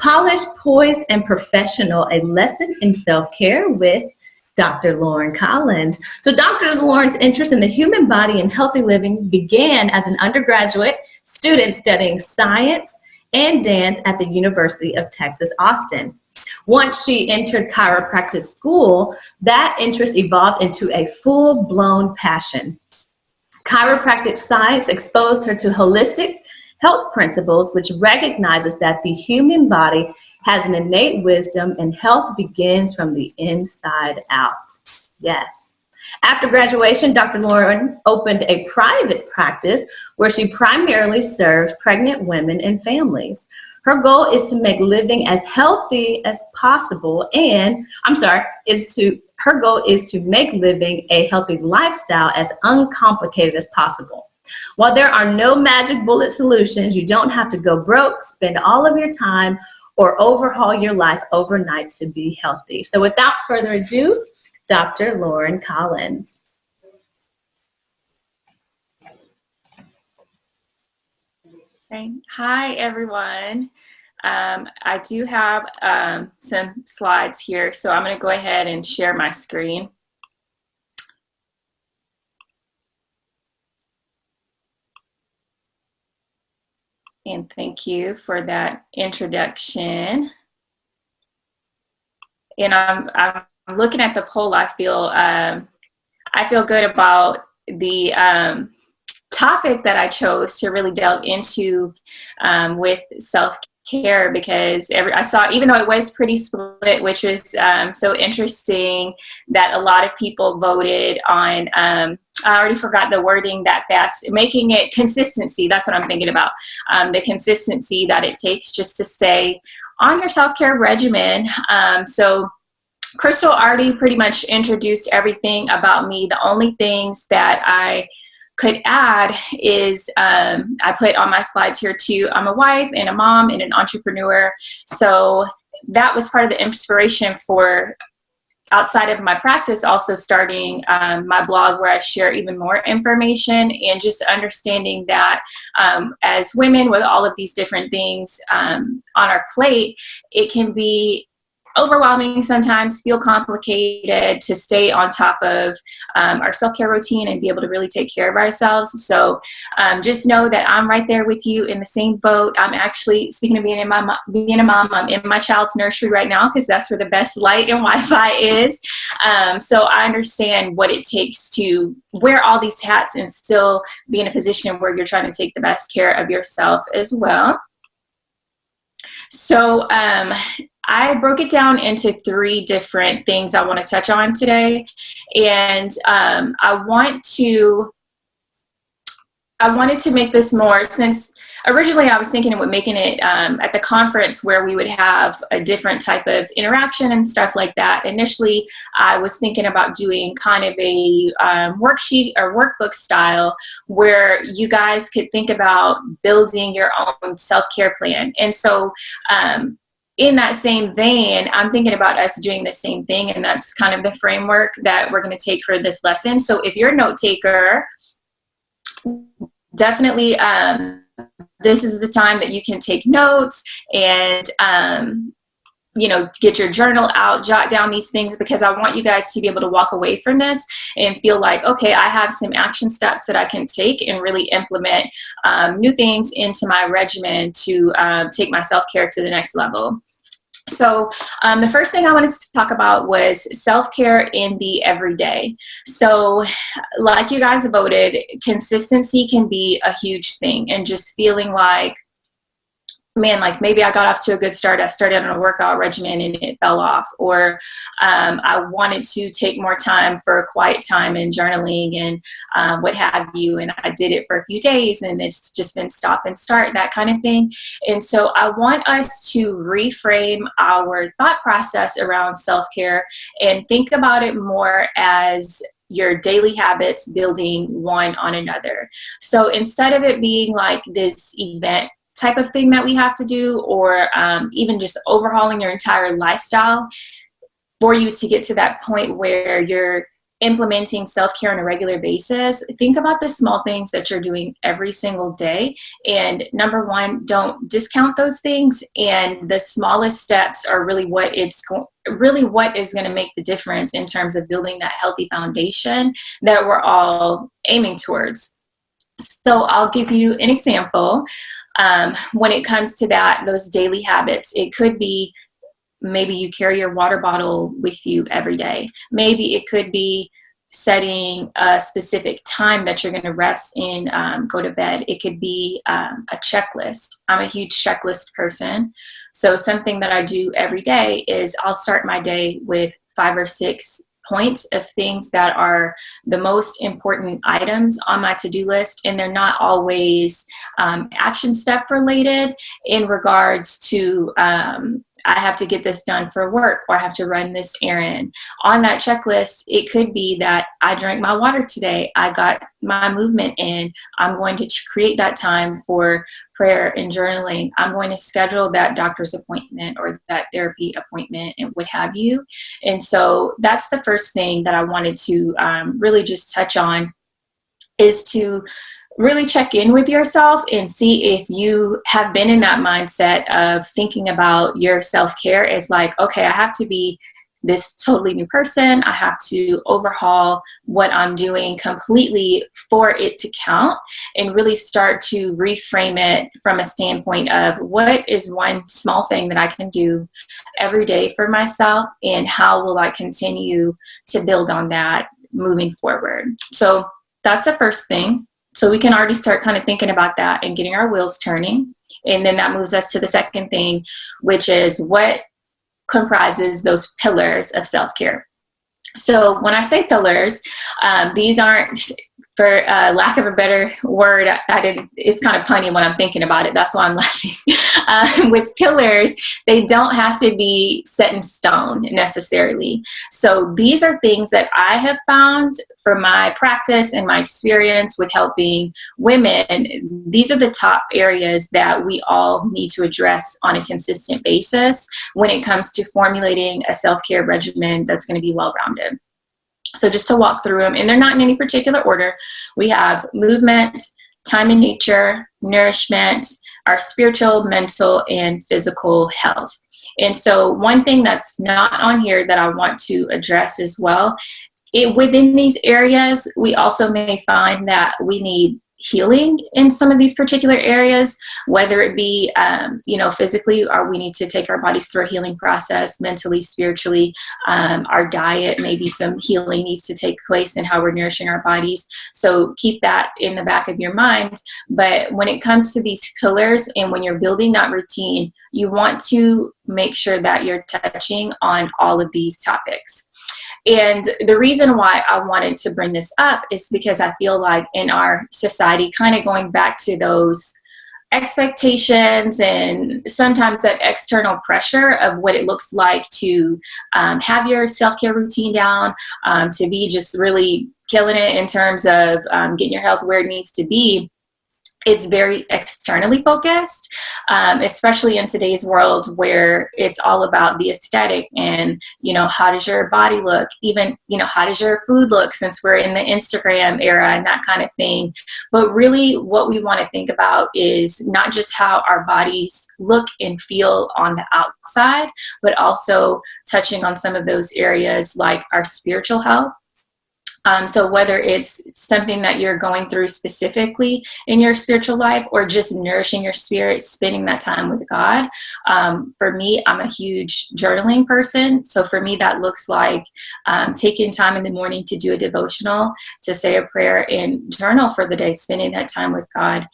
Polished, Poised, and Professional, a lesson in self-care with Dr. Lauren Collins. So Dr. Lauren's interest in the human body and healthy living began as an undergraduate student studying science and dance at the University of Texas, Austin. Once she entered chiropractic school, that interest evolved into a full-blown passion. Chiropractic science exposed her to holistic health principles, which recognizes that the human body has an innate wisdom and health begins from the inside out. Yes. After graduation, Dr. Lauren opened a private practice where she primarily serves pregnant women and families. Her goal is to make living as healthy as possible her goal is to make living a healthy lifestyle as uncomplicated as possible. While there are no magic bullet solutions, you don't have to go broke, spend all of your time, or overhaul your life overnight to be healthy. So without further ado, Dr. Lauren Collins. Okay. Hi, everyone. I do have some slides here, so I'm going to go ahead and share my screen. And thank you for that introduction. And I'm looking at the poll. I feel good about the topic that I chose to really delve into with self-care, because I saw, even though it was pretty split, which is so interesting that a lot of people voted on, I already forgot the wording that fast, making it consistency. That's what I'm thinking about. The consistency that it takes just to stay on your self-care regimen. So Crystal already pretty much introduced everything about me. The only things that I could add is I put on my slides here too, I'm a wife and a mom and an entrepreneur. So that was part of the inspiration for, outside of my practice, also starting my blog where I share even more information, and just understanding that as women with all of these different things on our plate, it can be overwhelming sometimes, feel complicated to stay on top of our self-care routine and be able to really take care of ourselves. So just know that I'm right there with you in the same boat. I'm actually, speaking of being a mom, I'm in my child's nursery right now because that's where the best light and Wi-Fi is. So I understand what it takes to wear all these hats and still be in a position where you're trying to take the best care of yourself as well. So I broke it down into 3 different things I want to touch on today. And I wanted to make this more, since originally I was thinking of making it at the conference where we would have a different type of interaction and stuff like that. Initially, I was thinking about doing kind of a worksheet or workbook style where you guys could think about building your own self-care plan. And so in that same vein, I'm thinking about us doing the same thing, and that's kind of the framework that we're going to take for this lesson. So if you're a note taker, definitely this is the time that you can take notes and get your journal out, jot down these things, because I want you guys to be able to walk away from this and feel like, okay, I have some action steps that I can take and really implement new things into my regimen to take my self-care to the next level. So the first thing I wanted to talk about was self-care in the everyday. So like you guys voted, consistency can be a huge thing, and just feeling like, man, like maybe I got off to a good start. I started on a workout regimen and it fell off. Or I wanted to take more time for quiet time and journaling and what have you. And I did it for a few days and it's just been stop and start, that kind of thing. And so I want us to reframe our thought process around self-care and think about it more as your daily habits building one on another. So instead of it being like this event type of thing that we have to do, or even just overhauling your entire lifestyle for you to get to that point where you're implementing self-care on a regular basis, think about the small things that you're doing every single day. And number one, don't discount those things. And the smallest steps are really what is going to make the difference in terms of building that healthy foundation that we're all aiming towards. So I'll give you an example. When it comes to those daily habits, it could be maybe you carry your water bottle with you every day. Maybe it could be setting a specific time that you're going to rest and go to bed. It could be a checklist. I'm a huge checklist person. So something that I do every day is I'll start my day with 5 or 6 points of things that are the most important items on my to-do list. And they're not always action step related in regards to I have to get this done for work, or I have to run this errand. On that checklist, it could be that I drank my water today, I got my movement in, I'm going to create that time for prayer and journaling, I'm going to schedule that doctor's appointment or that therapy appointment and what have you. And so that's the first thing that I wanted to really just touch on, is to really check in with yourself and see if you have been in that mindset of thinking about your self-care as like, okay, I have to be this totally new person. I have to overhaul what I'm doing completely for it to count, and really start to reframe it from a standpoint of what is one small thing that I can do every day for myself, and how will I continue to build on that moving forward. So that's the first thing. So we can already start kind of thinking about that and getting our wheels turning. And then that moves us to the second thing, which is what comprises those pillars of self-care. So when I say pillars, these aren't, for lack of a better word, it's kind of punny when I'm thinking about it. That's why I'm laughing. With pillars, they don't have to be set in stone necessarily. So these are things that I have found from my practice and my experience with helping women. These are the top areas that we all need to address on a consistent basis when it comes to formulating a self-care regimen that's going to be well-rounded. So just to walk through them, and they're not in any particular order, we have movement, time in nature, nourishment, our spiritual, mental, and physical health. And so one thing that's not on here that I want to address as well, within these areas, we also may find that we need healing in some of these particular areas, whether it be, physically, or we need to take our bodies through a healing process, mentally, spiritually, our diet, maybe some healing needs to take place in how we're nourishing our bodies. So keep that in the back of your mind. But when it comes to these pillars, and when you're building that routine, you want to make sure that you're touching on all of these topics. And the reason why I wanted to bring this up is because I feel like in our society, kind of going back to those expectations and sometimes that external pressure of what it looks like to have your self-care routine down, to be just really killing it in terms of getting your health where it needs to be. It's very externally focused, especially in today's world where it's all about the aesthetic and, how does your body look? Even, how does your food look, since we're in the Instagram era and that kind of thing. But really what we want to think about is not just how our bodies look and feel on the outside, but also touching on some of those areas like our spiritual health. So whether it's something that you're going through specifically in your spiritual life, or just nourishing your spirit, spending that time with God. For me, I'm a huge journaling person. So for me, that looks like taking time in the morning to do a devotional, to say a prayer and journal for the day, spending that time with God.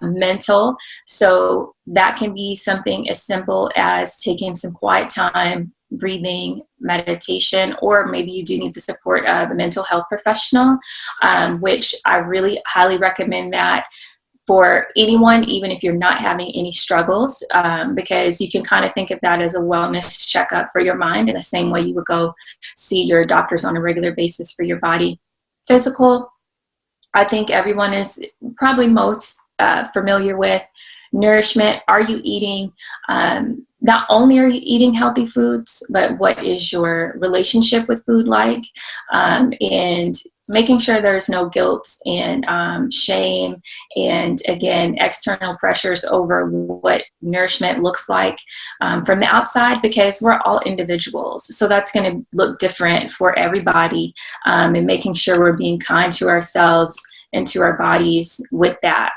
Mental. So that can be something as simple as taking some quiet time, breathing, meditation, or maybe you do need the support of a mental health professional, which I really highly recommend that for anyone, even if you're not having any struggles, because you can kind of think of that as a wellness checkup for your mind in the same way you would go see your doctors on a regular basis for your body. Physical, I think everyone is probably most familiar with. Nourishment. Are you eating not only are you eating healthy foods, but what is your relationship with food like? And making sure there's no guilt and shame, and again, external pressures over what nourishment looks like from the outside, because we're all individuals. So that's going to look different for everybody, and making sure we're being kind to ourselves and to our bodies with that.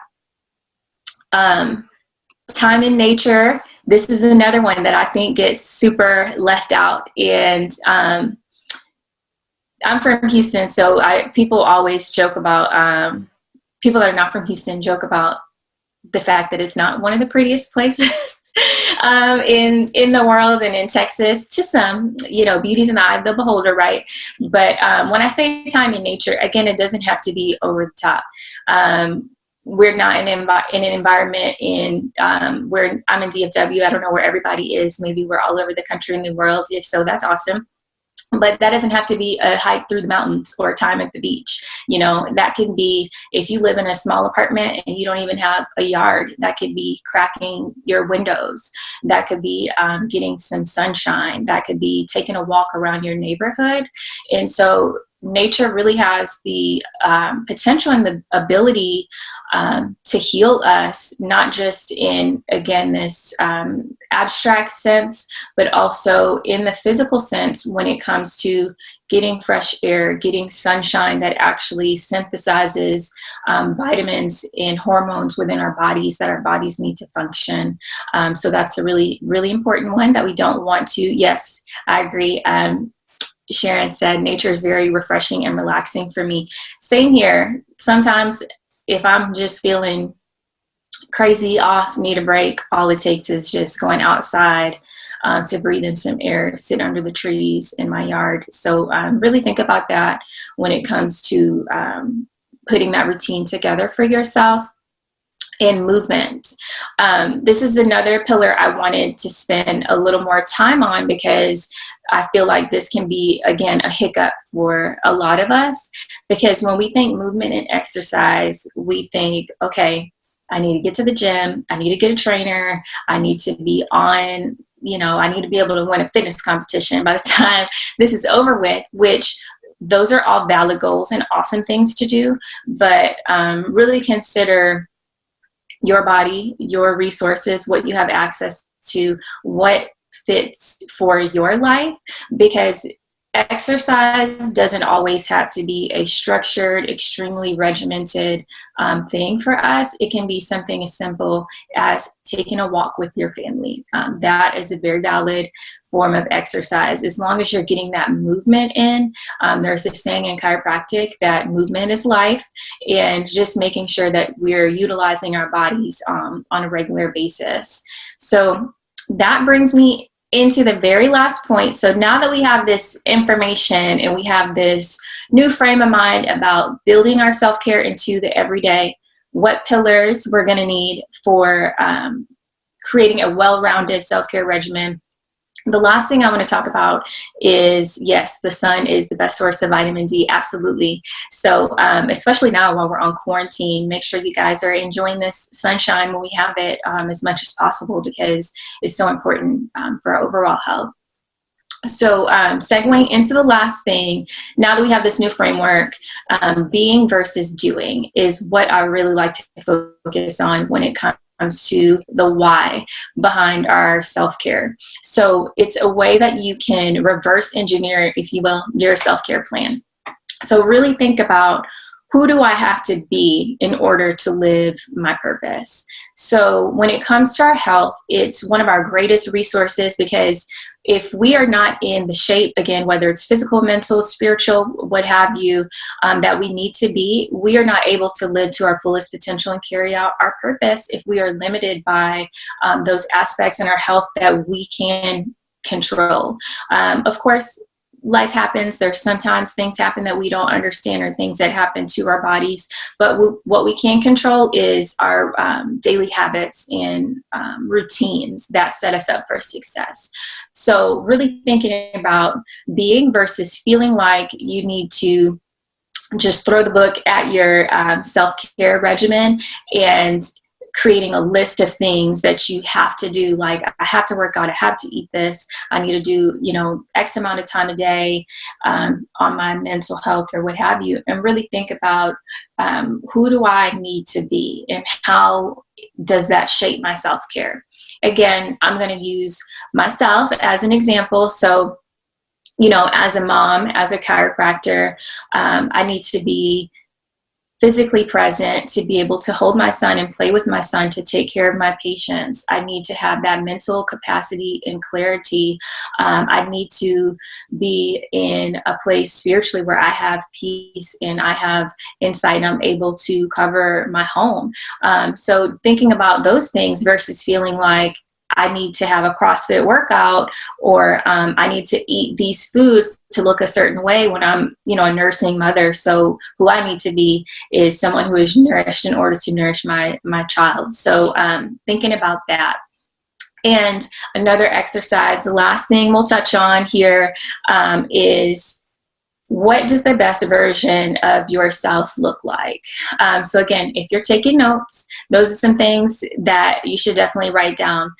Time in nature. This is another one that I think gets super left out. And I'm from Houston, so people always joke about, people that are not from Houston joke about the fact that it's not one of the prettiest places in the world, and in Texas, to some, beauty's in the eye of the beholder, right? But when I say time in nature, again, it doesn't have to be over the top. We're not in an environment where I'm in DFW. I don't know where everybody is. Maybe we're all over the country and the world. If so, that's awesome. But that doesn't have to be a hike through the mountains or time at the beach. That can be, if you live in a small apartment and you don't even have a yard, that could be cracking your windows. That could be getting some sunshine. That could be taking a walk around your neighborhood. And so nature really has the potential and the ability to heal us, not just in, again, this abstract sense, but also in the physical sense when it comes to getting fresh air, getting sunshine that actually synthesizes vitamins and hormones within our bodies that our bodies need to function. So that's a really, really important one that we don't want to. Yes, I agree. Sharon said nature is very refreshing and relaxing for me. Same here. Sometimes if I'm just feeling crazy off, need a break, all it takes is just going outside to breathe in some air, sit under the trees in my yard. So really think about that when it comes to putting that routine together for yourself. And movement. This is another pillar I wanted to spend a little more time on, because I feel like this can be, again, a hiccup for a lot of us. Because when we think movement and exercise, we think, okay, I need to get to the gym, I need to get a trainer, I need to be on, I need to be able to win a fitness competition by the time this is over with, which those are all valid goals and awesome things to do. But really consider your body, your resources, what you have access to, what fits for your life, because exercise doesn't always have to be a structured, extremely regimented thing for us. It can be something as simple as taking a walk with your family. That is a very valid form of exercise, as long as you're getting that movement in. There's a saying in chiropractic that movement is life, and just making sure that we're utilizing our bodies on a regular basis. So that brings me into the very last point. So now that we have this information and we have this new frame of mind about building our self-care into the everyday, what pillars we're going to need for creating a well-rounded self-care regimen. The last thing I want to talk about is, yes, the sun is the best source of vitamin D, absolutely. So especially now while we're on quarantine, make sure you guys are enjoying this sunshine when we have it as much as possible, because it's so important for our overall health. So segueing into the last thing, now that we have this new framework, being versus doing is what I really like to focus on when it comes to the why behind our self-care. So it's a way that you can reverse engineer, if you will, your self-care plan. So really think about, who do I have to be in order to live my purpose? So when it comes to our health, it's one of our greatest resources, because if we are not in the shape, again, whether it's physical, mental, spiritual, what have you, that we need to be, we are not able to live to our fullest potential and carry out our purpose if we are limited by those aspects in our health that we can control. Of course, life happens. There's sometimes things happen that we don't understand, or things that happen to our bodies. But what we can control is our daily habits and routines that set us up for success. So really thinking about being versus feeling like you need to just throw the book at your self-care regimen and creating a list of things that you have to do. Like, I have to work out, I have to eat this, I need to do, you know, X amount of time a day on my mental health or what have you, and really think about who do I need to be and how does that shape my self-care. Again, I'm going to use myself as an example. So, you know, as a mom, as a chiropractor, I need to be physically present to be able to hold my son and play with my son, to take care of my patients. I need to have that mental capacity and clarity. I need to be in a place spiritually where I have peace and I have insight and I'm able to cover my home. So thinking about those things versus feeling like I need to have a CrossFit workout, or I need to eat these foods to look a certain way when I'm, you know, a nursing mother. So who I need to be is someone who is nourished in order to nourish my child. So thinking about that. And another exercise, the last thing we'll touch on here is, what does the best version of yourself look like? So again, if you're taking notes, those are some things that you should definitely write down.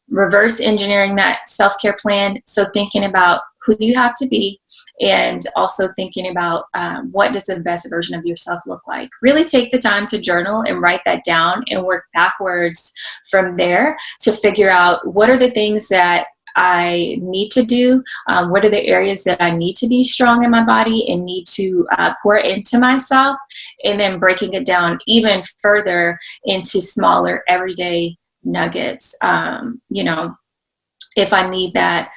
Reverse engineering that self-care plan. So thinking about who do you have to be, and also thinking about what does the best version of yourself look like. Really take the time to journal and write that down and work backwards from there to figure out what are the things that I need to do, what are the areas that I need to be strong in my body and need to pour into myself, and then breaking it down even further into smaller everyday nuggets. You know, if I need that,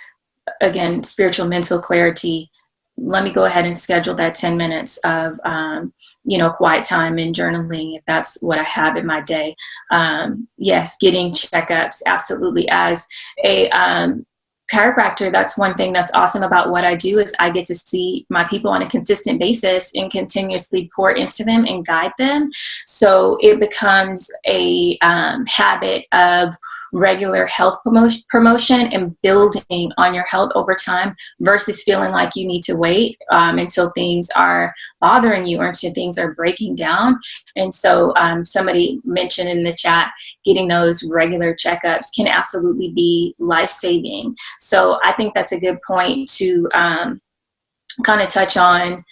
again, spiritual mental clarity, let me go ahead and schedule that 10 minutes of, you know, quiet time and journaling if that's what I have in my day. Yes, getting checkups, absolutely. As a chiropractor, that's one thing that's awesome about what I do is I get to see my people on a consistent basis and continuously pour into them and guide them. So it becomes a habit of regular health promotion and building on your health over time versus feeling like you need to wait until things are bothering you or until things are breaking down. And so somebody mentioned in the chat, getting those regular checkups can absolutely be life-saving. So I think that's a good point to kind of touch on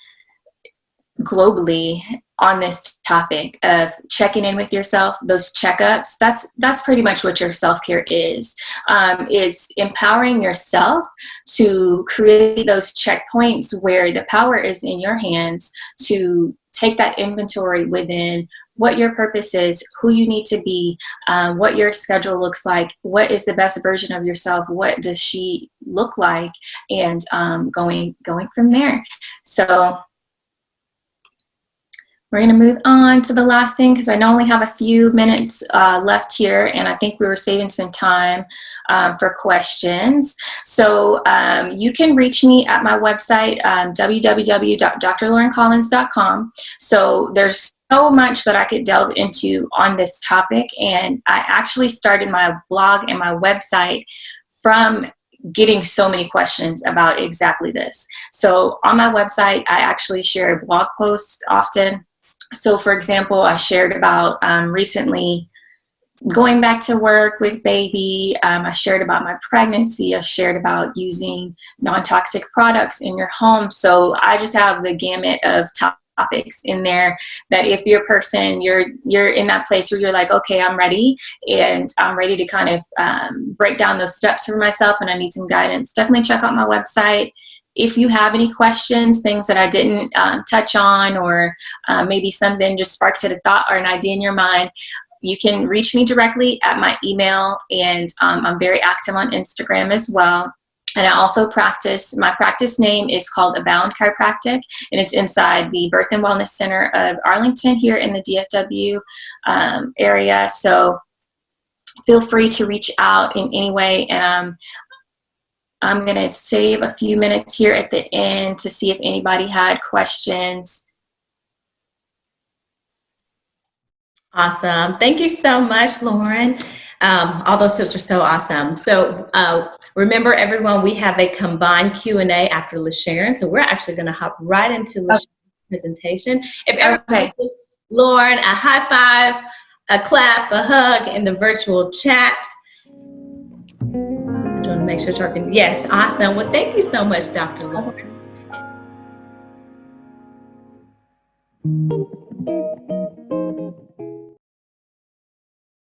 globally on this topic of checking in with yourself. Those checkups, that's pretty much what your self-care is. It's empowering yourself to create those checkpoints where the power is in your hands to take that inventory within what your purpose is, who you need to be, what your schedule looks like, what is the best version of yourself, what does she look like, and going from there. So we're going to move on to the last thing because I only have a few minutes left here, and I think we were saving some time for questions. So you can reach me at my website, www.drlaurencollins.com. So there's so much that I could delve into on this topic, and I actually started my blog and my website from getting so many questions about exactly this. So on my website, I actually share blog posts often. So for example, I shared about recently going back to work with baby. I shared about my pregnancy. I shared about using non-toxic products in your home. So I just have the gamut of topics in there that if you're a person, you're in that place where you're like, okay, I'm ready and I'm ready to kind of break down those steps for myself and I need some guidance, definitely check out my website. If you have any questions, things that I didn't touch on, or maybe something just sparks a thought or an idea in your mind, you can reach me directly at my email, and I'm very active on Instagram as well. And I also practice, my practice name is called Abound Chiropractic, and it's inside the Birth and Wellness Center of Arlington here in the DFW area. So feel free to reach out in any way, and I'm going to save a few minutes here at the end to see if anybody had questions. Awesome. Thank you so much, Lauren. All those tips are so awesome. So remember, everyone, we have a combined Q&A after LaSharon. So we're actually going to hop right into LaSharon's presentation. If everybody gives Lauren a high five, a clap, a hug in the virtual chat. I'm trying to make sure talking. Yes, awesome. Well, thank you so much, Dr. Lauren.